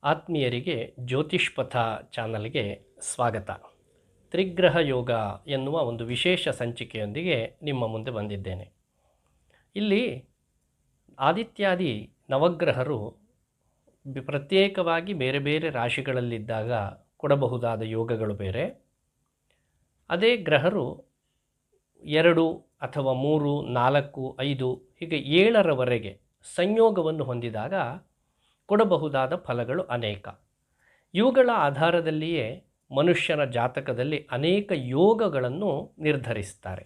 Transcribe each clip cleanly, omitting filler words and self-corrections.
ಆತ್ಮೀಯರಿಗೆ ಜ್ಯೋತಿಷ್ಪಥ ಚಾನಲ್ಗೆ ಸ್ವಾಗತ. ತ್ರಿಗ್ರಹ ಯೋಗ ಎನ್ನುವ ಒಂದು ವಿಶೇಷ ಸಂಚಿಕೆಯೊಂದಿಗೆ ನಿಮ್ಮ ಮುಂದೆ ಬಂದಿದ್ದೇನೆ. ಇಲ್ಲಿ ಆದಿತ್ಯಾದಿ ನವಗ್ರಹರು ಪ್ರತ್ಯೇಕವಾಗಿ ಬೇರೆ ಬೇರೆ ರಾಶಿಗಳಲ್ಲಿದ್ದಾಗ ಕೊಡಬಹುದಾದ ಯೋಗಗಳು ಬೇರೆ, ಅದೇ ಗ್ರಹರು 2 ಅಥವಾ 3, 4, 5 ಹೀಗೆ 7ರವರೆಗೆ ಸಂಯೋಗವನ್ನು ಹೊಂದಿದಾಗ ಕೊಡಬಹುದಾದ ಫಲಗಳು ಅನೇಕ. ಇವುಗಳ ಆಧಾರದಲ್ಲಿಯೇ ಮನುಷ್ಯನ ಜಾತಕದಲ್ಲಿ ಅನೇಕ ಯೋಗಗಳನ್ನು ನಿರ್ಧರಿಸ್ತಾರೆ.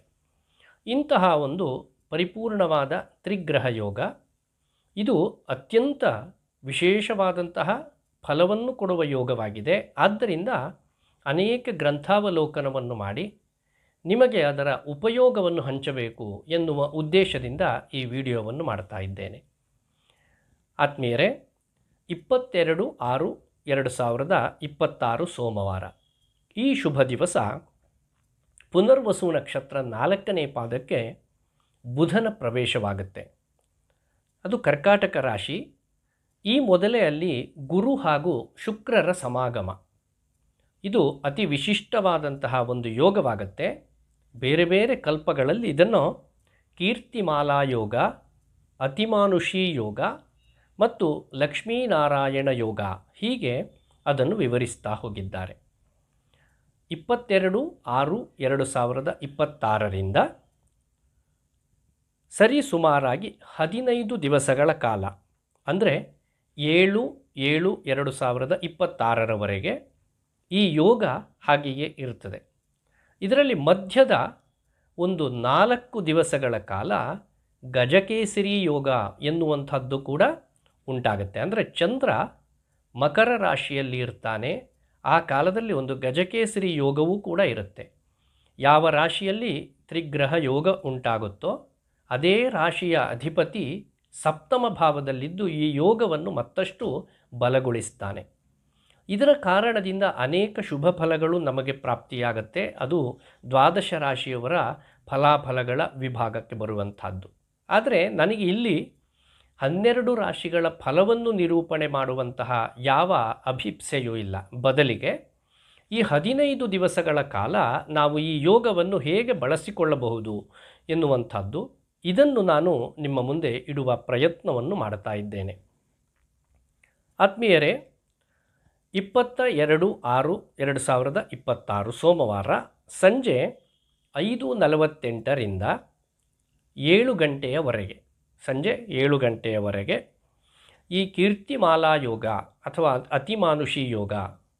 ಇಂತಹ ಒಂದು ಪರಿಪೂರ್ಣವಾದ ತ್ರಿಗ್ರಹ ಯೋಗ ಇದು ಅತ್ಯಂತ ವಿಶೇಷವಾದಂತಹ ಫಲವನ್ನು ಕೊಡುವ ಯೋಗವಾಗಿದೆ. ಆದ್ದರಿಂದ ಅನೇಕ ಗ್ರಂಥಾವಲೋಕನವನ್ನು ಮಾಡಿ ನಿಮಗೆ ಅದರ ಉಪಯೋಗವನ್ನು ಹಂಚಬೇಕು ಎನ್ನುವ ಉದ್ದೇಶದಿಂದ ಈ ವಿಡಿಯೋವನ್ನು ಮಾಡ್ತಾ ಇದ್ದೇನೆ. ಆತ್ಮೀಯರೇ, 22/6/2026 ಸೋಮವಾರ ಈ ಶುಭ ದಿವಸ ಪುನರ್ವಸು ನಕ್ಷತ್ರ 4ನೇ ಪಾದಕ್ಕೆ ಬುಧನ ಪ್ರವೇಶವಾಗುತ್ತೆ. ಅದು ಕರ್ಕಾಟಕ ರಾಶಿ. ಈ ಮೊದಲೇ ಅಲ್ಲಿ ಗುರು ಹಾಗೂ ಶುಕ್ರರ ಸಮಾಗಮ. ಇದು ಅತಿ ವಿಶಿಷ್ಟವಾದಂತಹ ಒಂದು ಯೋಗವಾಗುತ್ತೆ. ಬೇರೆ ಬೇರೆ ಕಲ್ಪಗಳಲ್ಲಿ ಇದನ್ನು ಕೀರ್ತಿಮಾಲಾ ಯೋಗ, ಅತಿಮಾನುಷಿ ಯೋಗ ಮತ್ತು ಲಕ್ಷ್ಮೀನಾರಾಯಣ ಯೋಗ ಹೀಗೆ ಅದನ್ನು ವಿವರಿಸ್ತಾ ಹೋಗಿದ್ದಾರೆ. 22/6/2026 ಸರಿ ಸುಮಾರಾಗಿ 15 ದಿವಸಗಳ ಕಾಲ, ಅಂದರೆ 7/7/2026 ಈ ಯೋಗ ಹಾಗೆಯೇ ಇರುತ್ತದೆ. ಇದರಲ್ಲಿ ಮಧ್ಯದ ಒಂದು 4 ದಿವಸಗಳ ಕಾಲ ಗಜಕೇಸರಿ ಯೋಗ ಎನ್ನುವಂಥದ್ದು ಕೂಡ ಉಂಟಾಗುತ್ತೆ. ಅಂದರೆ ಚಂದ್ರ ಮಕರ ರಾಶಿಯಲ್ಲಿ ಇರ್ತಾನೆ. ಆ ಕಾಲದಲ್ಲಿ ಒಂದು ಗಜಕೇಸರಿ ಯೋಗವೂ ಕೂಡ ಇರುತ್ತೆ. ಯಾವ ರಾಶಿಯಲ್ಲಿ ತ್ರಿಗ್ರಹ ಯೋಗ ಉಂಟಾಗುತ್ತೋ ಅದೇ ರಾಶಿಯ ಅಧಿಪತಿ ಸಪ್ತಮ ಭಾವದಲ್ಲಿದ್ದು ಈ ಯೋಗವನ್ನು ಮತ್ತಷ್ಟು ಬಲಗೊಳಿಸ್ತಾನೆ. ಇದರ ಕಾರಣದಿಂದ ಅನೇಕ ಶುಭ ಫಲಗಳು ನಮಗೆ ಪ್ರಾಪ್ತಿಯಾಗತ್ತೆ. ಅದು ದ್ವಾದಶ ರಾಶಿಯವರ ಫಲಾಫಲಗಳ ವಿಭಾಗಕ್ಕೆ ಬರುವಂಥದ್ದು. ಆದರೆ ನನಗೆ ಇಲ್ಲಿ 12 ರಾಶಿಗಳ ಫಲವನ್ನು ನಿರೂಪಣೆ ಮಾಡುವಂತಹ ಯಾವ ಅಭಿಪ್ಸೆಯೂ ಇಲ್ಲ. ಬದಲಿಗೆ ಈ 15 ದಿವಸಗಳ ಕಾಲ ನಾವು ಈ ಯೋಗವನ್ನು ಹೇಗೆ ಬಳಸಿಕೊಳ್ಳಬಹುದು ಎನ್ನುವಂಥದ್ದು, ಇದನ್ನು ನಾನು ನಿಮ್ಮ ಮುಂದೆ ಇಡುವ ಪ್ರಯತ್ನವನ್ನು ಮಾಡ್ತಾ ಇದ್ದೇನೆ. ಆತ್ಮೀಯರೇ, 22/6/2026 ಸೋಮವಾರ ಸಂಜೆ 5:48ರಿಂದ 7 ಗಂಟೆಯವರೆಗೆ, ಸಂಜೆ 7 ಗಂಟೆಯವರೆಗೆ ಈ ಕೀರ್ತಿಮಾಲಾ ಯೋಗ ಅಥವಾ ಅತಿಮಾನುಷಿ ಯೋಗ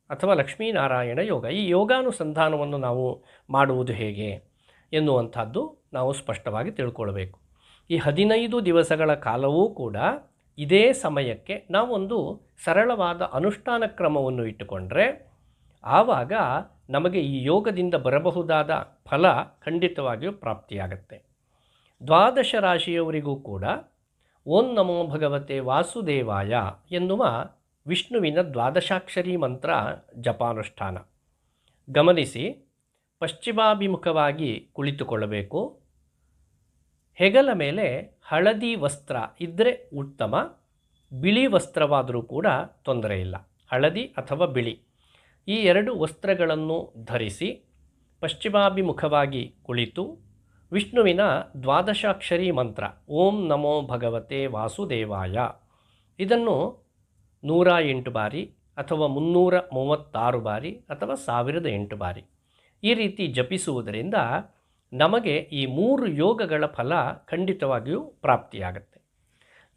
ಅಥವಾ ಲಕ್ಷ್ಮೀನಾರಾಯಣ ಯೋಗ, ಈ ಯೋಗಾನುಸಂಧಾನವನ್ನು ನಾವು ಮಾಡುವುದು ಹೇಗೆ ಎನ್ನುವಂಥದ್ದು ನಾವು ಸ್ಪಷ್ಟವಾಗಿ ತಿಳ್ಕೊಳ್ಬೇಕು. ಈ 15 ದಿವಸಗಳ ಕಾಲವೂ ಕೂಡ ಇದೇ ಸಮಯಕ್ಕೆ ನಾವೊಂದು ಸರಳವಾದ ಅನುಷ್ಠಾನ ಕ್ರಮವನ್ನು ಇಟ್ಟುಕೊಂಡ್ರೆ ಆವಾಗ ನಮಗೆ ಈ ಯೋಗದಿಂದ ಬರಬಹುದಾದ ಫಲ ಖಂಡಿತವಾಗಿಯೂ ಪ್ರಾಪ್ತಿಯಾಗತ್ತೆ. ದ್ವಾದಶ ರಾಶಿಯವರಿಗೂ ಕೂಡ ಓಂ ನಮೋ ಭಗವತೆ ವಾಸುದೇವಾಯ ಎನ್ನುವ ವಿಷ್ಣುವಿನ ದ್ವಾದಶಾಕ್ಷರಿ ಮಂತ್ರ ಜಪಾನುಷ್ಠಾನ. ಗಮನಿಸಿ, ಪಶ್ಚಿಮಾಭಿಮುಖವಾಗಿ ಕುಳಿತುಕೊಳ್ಳಬೇಕು. ಹೆಗಲ ಮೇಲೆ ಹಳದಿ ವಸ್ತ್ರ ಇದ್ದರೆ ಉತ್ತಮ, ಬಿಳಿ ವಸ್ತ್ರವಾದರೂ ಕೂಡ ತೊಂದರೆ ಇಲ್ಲ. ಹಳದಿ ಅಥವಾ ಬಿಳಿ ಈ 2 ವಸ್ತ್ರಗಳನ್ನು ಧರಿಸಿ ಪಶ್ಚಿಮಾಭಿಮುಖವಾಗಿ ಕುಳಿತು ವಿಷ್ಣುವಿನ ದ್ವಾದಶಾಕ್ಷರಿ ಮಂತ್ರ ಓಂ ನಮೋ ಭಗವತೆ ವಾಸುದೇವಾಯ ಇದನ್ನು 108 ಬಾರಿ ಅಥವಾ 336 ಬಾರಿ ಅಥವಾ 1008 ಬಾರಿ ಈ ರೀತಿ ಜಪಿಸುವುದರಿಂದ ನಮಗೆ ಈ 3 ಯೋಗಗಳ ಫಲ ಖಂಡಿತವಾಗಿಯೂ ಪ್ರಾಪ್ತಿಯಾಗತ್ತೆ.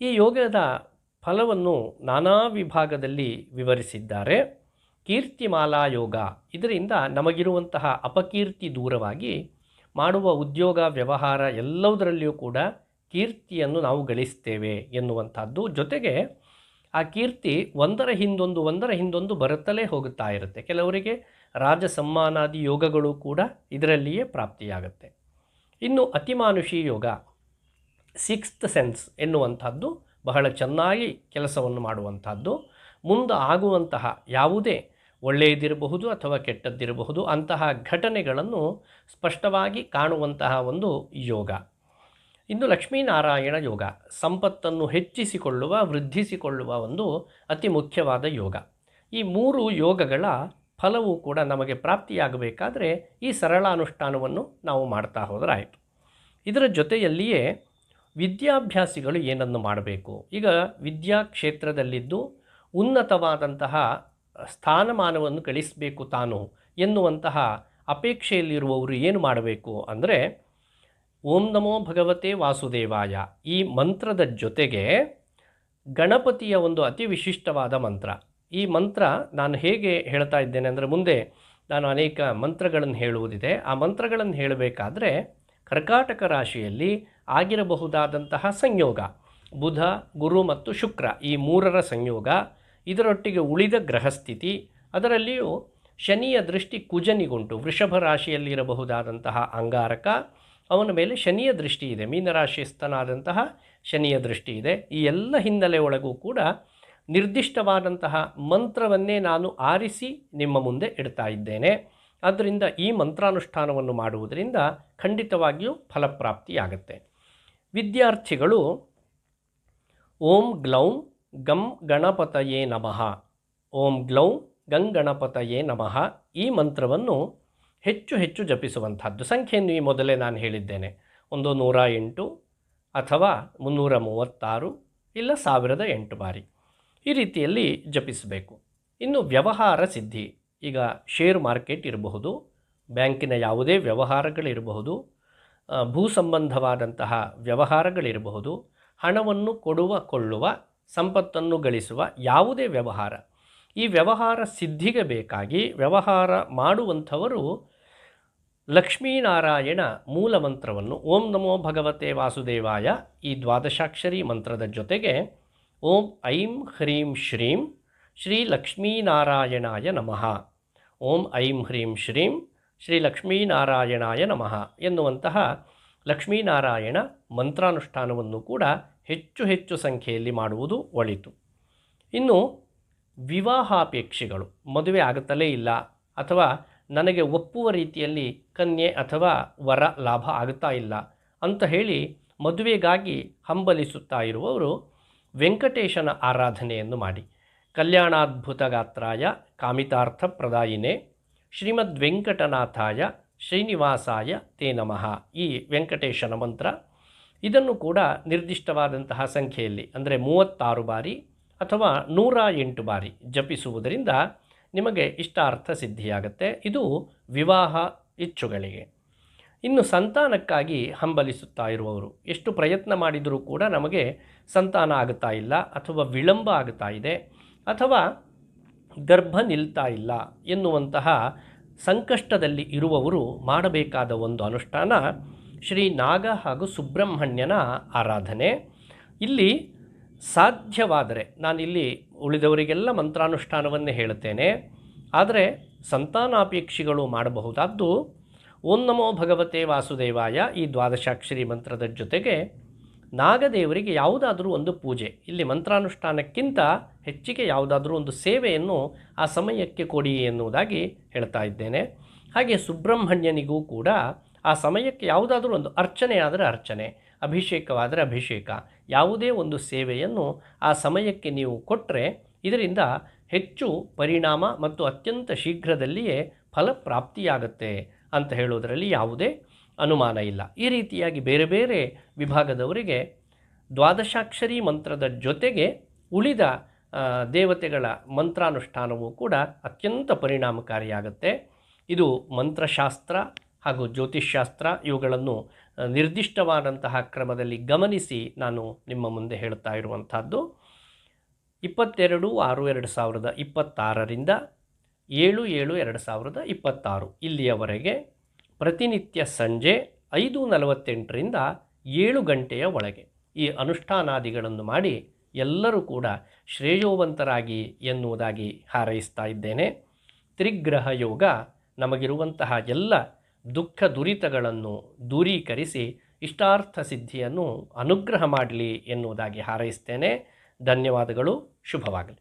ಈ ಯೋಗದ ಫಲವನ್ನು ನಾನಾ ವಿಭಾಗದಲ್ಲಿ ವಿವರಿಸಿದ್ದಾರೆ. ಕೀರ್ತಿಮಾಲಾ ಯೋಗ, ಇದರಿಂದ ನಮಗಿರುವಂತಹ ಅಪಕೀರ್ತಿ ದೂರವಾಗಿ ಮಾಡುವ ಉದ್ಯೋಗ ವ್ಯವಹಾರ ಎಲ್ಲದರಲ್ಲಿಯೂ ಕೂಡ ಕೀರ್ತಿಯನ್ನು ನಾವು ಗಳಿಸ್ತೇವೆ ಎನ್ನುವಂಥದ್ದು. ಜೊತೆಗೆ ಆ ಕೀರ್ತಿ ಒಂದರ ಹಿಂದೊಂದು ಬರುತ್ತಲೇ ಹೋಗುತ್ತಾ ಇರುತ್ತೆ. ಕೆಲವರಿಗೆ ರಾಜ ಸಮ್ಮಾನಾದಿ ಯೋಗಗಳು ಕೂಡ ಇದರಲ್ಲಿಯೇ ಪ್ರಾಪ್ತಿಯಾಗುತ್ತೆ. ಇನ್ನು ಅತಿಮಾನುಷಿ ಯೋಗ, 6th ಸೆನ್ಸ್ ಎನ್ನುವಂಥದ್ದು ಬಹಳ ಚೆನ್ನಾಗಿ ಕೆಲಸವನ್ನು ಮಾಡುವಂಥದ್ದು. ಮುಂದೆ ಆಗುವಂತಹ ಯಾವುದೇ ಒಳ್ಳೆಯದಿರಬಹುದು ಅಥವಾ ಕೆಟ್ಟದ್ದಿರಬಹುದು ಅಂತಹ ಘಟನೆಗಳನ್ನು ಸ್ಪಷ್ಟವಾಗಿ ಕಾಣುವಂತಹ ಒಂದು ಯೋಗ. ಇನ್ನು ಲಕ್ಷ್ಮೀನಾರಾಯಣ ಯೋಗ ಸಂಪತ್ತನ್ನು ಹೆಚ್ಚಿಸಿಕೊಳ್ಳುವ ವೃದ್ಧಿಸಿಕೊಳ್ಳುವ ಒಂದು ಅತಿ ಮುಖ್ಯವಾದ ಯೋಗ. ಈ 3 ಯೋಗಗಳ ಫಲವೂ ಕೂಡ ನಮಗೆ ಪ್ರಾಪ್ತಿಯಾಗಬೇಕಾದ್ರೆ ಈ ಸರಳ ಅನುಷ್ಠಾನವನ್ನು ನಾವು ಮಾಡ್ತಾ ಹೋದರೆ ಆಯಿತು. ಇದರ ಜೊತೆಯಲ್ಲಿಯೇ ವಿದ್ಯಾಭ್ಯಾಸಿಗಳು ಏನನ್ನು ಮಾಡಬೇಕು, ಈಗ ವಿದ್ಯಾ ಕ್ಷೇತ್ರದಲ್ಲಿದ್ದು ಉನ್ನತವಾದಂತಹ ಸ್ಥಾನಮಾನವನ್ನು ಗಳಿಸಬೇಕು ತಾನು ಎನ್ನುವಂತಹ ಅಪೇಕ್ಷೆಯಲ್ಲಿರುವವರು ಏನು ಮಾಡಬೇಕು ಅಂದರೆ, ಓಂ ನಮೋ ಭಗವತೆ ವಾಸುದೇವಾಯ ಈ ಮಂತ್ರದ ಜೊತೆಗೆ ಗಣಪತಿಯ ಒಂದು ಅತಿ ವಿಶಿಷ್ಟವಾದ ಮಂತ್ರ. ಈ ಮಂತ್ರ ನಾನು ಹೇಗೆ ಹೇಳ್ತಾ ಇದ್ದೇನೆ ಅಂದರೆ, ಮುಂದೆ ನಾನು ಅನೇಕ ಮಂತ್ರಗಳನ್ನು ಹೇಳುವುದಿದೆ. ಆ ಮಂತ್ರಗಳನ್ನು ಹೇಳಬೇಕಾದ್ರೆ ಕರ್ಕಾಟಕ ರಾಶಿಯಲ್ಲಿ ಆಗಿರಬಹುದಾದಂತಹ ಸಂಯೋಗ, ಬುಧ ಗುರು ಮತ್ತು ಶುಕ್ರ ಈ 3ರ ಸಂಯೋಗ, ಇದರೊಟ್ಟಿಗೆ ಉಳಿದ ಗ್ರಹಸ್ಥಿತಿ, ಅದರಲ್ಲಿಯೂ ಶನಿಯ ದೃಷ್ಟಿ ಕುಜನಿಗುಂಟು. ವೃಷಭ ರಾಶಿಯಲ್ಲಿರಬಹುದಾದಂತಹ ಅಂಗಾರಕ, ಅವನ ಮೇಲೆ ಶನಿಯ ದೃಷ್ಟಿ ಇದೆ, ಮೀನರಾಶಿಸ್ಥನಾದಂತಹ ಶನಿಯ ದೃಷ್ಟಿ ಇದೆ. ಈ ಎಲ್ಲ ಹಿನ್ನೆಲೆ ಒಳಗೂ ಕೂಡ ನಿರ್ದಿಷ್ಟವಾದಂತಹ ಮಂತ್ರವನ್ನೇ ನಾನು ಆರಿಸಿ ನಿಮ್ಮ ಮುಂದೆ ಇಡ್ತಾ ಇದ್ದೇನೆ. ಆದ್ದರಿಂದ ಈ ಮಂತ್ರಾನುಷ್ಠಾನವನ್ನು ಮಾಡುವುದರಿಂದ ಖಂಡಿತವಾಗಿಯೂ ಫಲಪ್ರಾಪ್ತಿಯಾಗುತ್ತೆ. ವಿದ್ಯಾರ್ಥಿಗಳು ಓಂ ಗ್ಲೌಂ ಗಂ ಗಣಪತಯೇ ನಮಃ, ಓಂ ಗ್ಲೌಂ ಗಂಗಣಪತಯೇ ನಮಃ ಈ ಮಂತ್ರವನ್ನು ಹೆಚ್ಚು ಹೆಚ್ಚು ಜಪಿಸುವಂಥದ್ದು. ಸಂಖ್ಯೆಯನ್ನು ಈ ಮೊದಲೇ ನಾನು ಹೇಳಿದ್ದೇನೆ, 108 ಅಥವಾ 336 ಇಲ್ಲ 1008 ಬಾರಿ ಈ ರೀತಿಯಲ್ಲಿ ಜಪಿಸಬೇಕು. ಇನ್ನು ವ್ಯವಹಾರ ಸಿದ್ಧಿ, ಈಗ ಶೇರ್ ಮಾರ್ಕೆಟ್ ಇರಬಹುದು, ಬ್ಯಾಂಕಿನ ಯಾವುದೇ ವ್ಯವಹಾರಗಳಿರಬಹುದು, ಭೂ ಸಂಬಂಧವಾದಂತಹ ವ್ಯವಹಾರಗಳಿರಬಹುದು, ಹಣವನ್ನು ಕೊಡುವ ಕೊಳ್ಳುವ, ಸಂಪತ್ತನ್ನು ಗಳಿಸುವ ಯಾವುದೇ ವ್ಯವಹಾರ, ಈ ವ್ಯವಹಾರ ಸಿದ್ಧಿಗೆ ಬೇಕಾಗಿ ವ್ಯವಹಾರ ಮಾಡುವಂಥವರು ಲಕ್ಷ್ಮೀನಾರಾಯಣ ಮೂಲ ಮಂತ್ರವನ್ನು ಓಂ ನಮೋ ಭಗವತೆ ವಾಸುದೇವಾಯ ಈ ದ್ವಾದಶಾಕ್ಷರಿ ಮಂತ್ರದ ಜೊತೆಗೆ ಓಂ ಐಂ ಹ್ರೀಂ ಶ್ರೀಂ ಶ್ರೀ ಲಕ್ಷ್ಮೀನಾರಾಯಣಾಯ ನಮಃ, ಓಂ ಐಂ ಹ್ರೀಂ ಶ್ರೀಂ ಶ್ರೀ ಲಕ್ಷ್ಮೀನಾರಾಯಣಾಯ ನಮಃ ಎನ್ನುವಂತಹ ಲಕ್ಷ್ಮೀನಾರಾಯಣ ಮಂತ್ರಾನುಷ್ಠಾನವನ್ನು ಕೂಡ ಹೆಚ್ಚು ಹೆಚ್ಚು ಸಂಖ್ಯೆಯಲ್ಲಿ ಮಾಡುವುದು ಒಳಿತು. ಇನ್ನು ವಿವಾಹಾಪೇಕ್ಷಿಗಳು, ಮದುವೆ ಆಗುತ್ತಲೇ ಇಲ್ಲ ಅಥವಾ ನನಗೆ ಒಪ್ಪುವ ರೀತಿಯಲ್ಲಿ ಕನ್ಯೆ ಅಥವಾ ವರ ಲಾಭ ಆಗುತ್ತಾ ಇಲ್ಲ ಅಂತ ಹೇಳಿ ಮದುವೆಗಾಗಿ ಹಂಬಲಿಸುತ್ತಾ ಇರುವವರು ವೆಂಕಟೇಶನ ಆರಾಧನೆಯನ್ನು ಮಾಡಿ. ಕಲ್ಯಾಣಾದ್ಭುತ ಗಾತ್ರಾಯ ಕಾಮಿತಾರ್ಥ ಪ್ರದಾಯಿನೇ ಶ್ರೀಮದ್ ವೆಂಕಟನಾಥಾಯ ಶ್ರೀನಿವಾಸಾಯ ತೇ ನಮಃ ಈ ವೆಂಕಟೇಶನ ಮಂತ್ರ, ಇದನ್ನು ಕೂಡ ನಿರ್ದಿಷ್ಟವಾದಂತಹ ಸಂಖ್ಯೆಯಲ್ಲಿ ಅಂದರೆ 36 ಬಾರಿ ಅಥವಾ 108 ಬಾರಿ ಜಪಿಸುವುದರಿಂದ ನಿಮಗೆ ಇಷ್ಟಾರ್ಥ ಸಿದ್ಧಿಯಾಗುತ್ತೆ. ಇದು ವಿವಾಹ ಇಚ್ಛುಗಳಿಗೆ. ಇನ್ನು ಸಂತಾನಕ್ಕಾಗಿ ಹಂಬಲಿಸುತ್ತಾ ಇರುವವರು, ಎಷ್ಟು ಪ್ರಯತ್ನ ಮಾಡಿದರೂ ಕೂಡ ನಮಗೆ ಸಂತಾನ ಆಗುತ್ತಾ ಇಲ್ಲ ಅಥವಾ ವಿಳಂಬ ಆಗುತ್ತಾ ಇದೆ ಅಥವಾ ಗರ್ಭ ನಿಲ್ತಾ ಇಲ್ಲ ಎನ್ನುವಂತಹ ಸಂಕಷ್ಟದಲ್ಲಿ ಇರುವವರು ಮಾಡಬೇಕಾದ ಒಂದು ಅನುಷ್ಠಾನ ಶ್ರೀ ನಾಗ ಹಾಗೂ ಸುಬ್ರಹ್ಮಣ್ಯನ ಆರಾಧನೆ. ಇಲ್ಲಿ ಸಾಧ್ಯವಾದರೆ ನಾನಿಲ್ಲಿ ಉಳಿದವರಿಗೆಲ್ಲ ಮಂತ್ರಾನುಷ್ಠಾನವನ್ನೇ ಹೇಳುತ್ತೇನೆ, ಆದರೆ ಸಂತಾನಾಪೇಕ್ಷಿಗಳು ಮಾಡಬಹುದಾದ್ದು ಓಂ ನಮೋ ಭಗವತೆ ವಾಸುದೇವಾಯ ಈ ದ್ವಾದಶಾಕ್ಷರಿ ಮಂತ್ರದ ಜೊತೆಗೆ ನಾಗದೇವರಿಗೆ ಯಾವುದಾದ್ರೂ ಒಂದು ಪೂಜೆ, ಇಲ್ಲಿ ಮಂತ್ರಾನುಷ್ಠಾನಕ್ಕಿಂತ ಹೆಚ್ಚಿಗೆ ಯಾವುದಾದ್ರೂ ಒಂದು ಸೇವೆಯನ್ನು ಆ ಸಮಯಕ್ಕೆ ಕೊಡಿ ಎನ್ನುವುದಾಗಿ ಹೇಳ್ತಾ ಇದ್ದೇನೆ. ಹಾಗೆ ಸುಬ್ರಹ್ಮಣ್ಯನಿಗೂ ಕೂಡ ಆ ಸಮಯಕ್ಕೆ ಯಾವುದಾದ್ರೂ ಒಂದು ಅರ್ಚನೆ ಆದರೆ ಅರ್ಚನೆ, ಅಭಿಷೇಕವಾದರೆ ಅಭಿಷೇಕ, ಯಾವುದೇ ಒಂದು ಸೇವೆಯನ್ನು ಆ ಸಮಯಕ್ಕೆ ನೀವು ಕೊಟ್ಟರೆ ಇದರಿಂದ ಹೆಚ್ಚು ಪರಿಣಾಮ ಮತ್ತು ಅತ್ಯಂತ ಶೀಘ್ರದಲ್ಲಿಯೇ ಫಲಪ್ರಾಪ್ತಿಯಾಗುತ್ತೆ ಅಂತ ಹೇಳೋದರಲ್ಲಿ ಯಾವುದೇ ಅನುಮಾನ ಇಲ್ಲ. ಈ ರೀತಿಯಾಗಿ ಬೇರೆ ಬೇರೆ ವಿಭಾಗದವರಿಗೆ ದ್ವಾದಶಾಕ್ಷರಿ ಮಂತ್ರದ ಜೊತೆಗೆ ಉಳಿದ ದೇವತೆಗಳ ಮಂತ್ರಾನುಷ್ಠಾನವೂ ಕೂಡ ಅತ್ಯಂತ ಪರಿಣಾಮಕಾರಿಯಾಗುತ್ತೆ. ಇದು ಮಂತ್ರಶಾಸ್ತ್ರ ಹಾಗೂ ಜ್ಯೋತಿಷ್ಶಾಸ್ತ್ರ ಇವುಗಳನ್ನು ನಿರ್ದಿಷ್ಟವಾದಂತಹ ಕ್ರಮದಲ್ಲಿ ಗಮನಿಸಿ ನಾನು ನಿಮ್ಮ ಮುಂದೆ ಹೇಳ್ತಾ ಇರುವಂಥದ್ದು. 22/6/2026ರಿಂದ 7/7/2026 ಇಲ್ಲಿಯವರೆಗೆ ಪ್ರತಿನಿತ್ಯ ಸಂಜೆ 5:48ರಿಂದ 7 ಗಂಟೆಯ ಒಳಗೆ ಈ ಅನುಷ್ಠಾನಾದಿಗಳನ್ನು ಮಾಡಿ ಎಲ್ಲರೂ ಕೂಡ ಶ್ರೇಯೋವಂತರಾಗಿ ಎನ್ನುವುದಾಗಿ ಹಾರೈಸ್ತಾ ಇದ್ದೇನೆ. ತ್ರಿಗ್ರಹ ಯೋಗ ನಮಗಿರುವಂತಹ ಎಲ್ಲ ದುಃಖ ದುರಿತಗಳನ್ನು ದೂರೀಕರಿಸಿ ಇಷ್ಟಾರ್ಥ ಸಿದ್ಧಿಯನ್ನು ಅನುಗ್ರಹ ಮಾಡಲಿ ಎನ್ನುವುದಾಗಿ ಹಾರೈಸ್ತೇನೆ. ಧನ್ಯವಾದಗಳು. ಶುಭವಾಗಲಿ.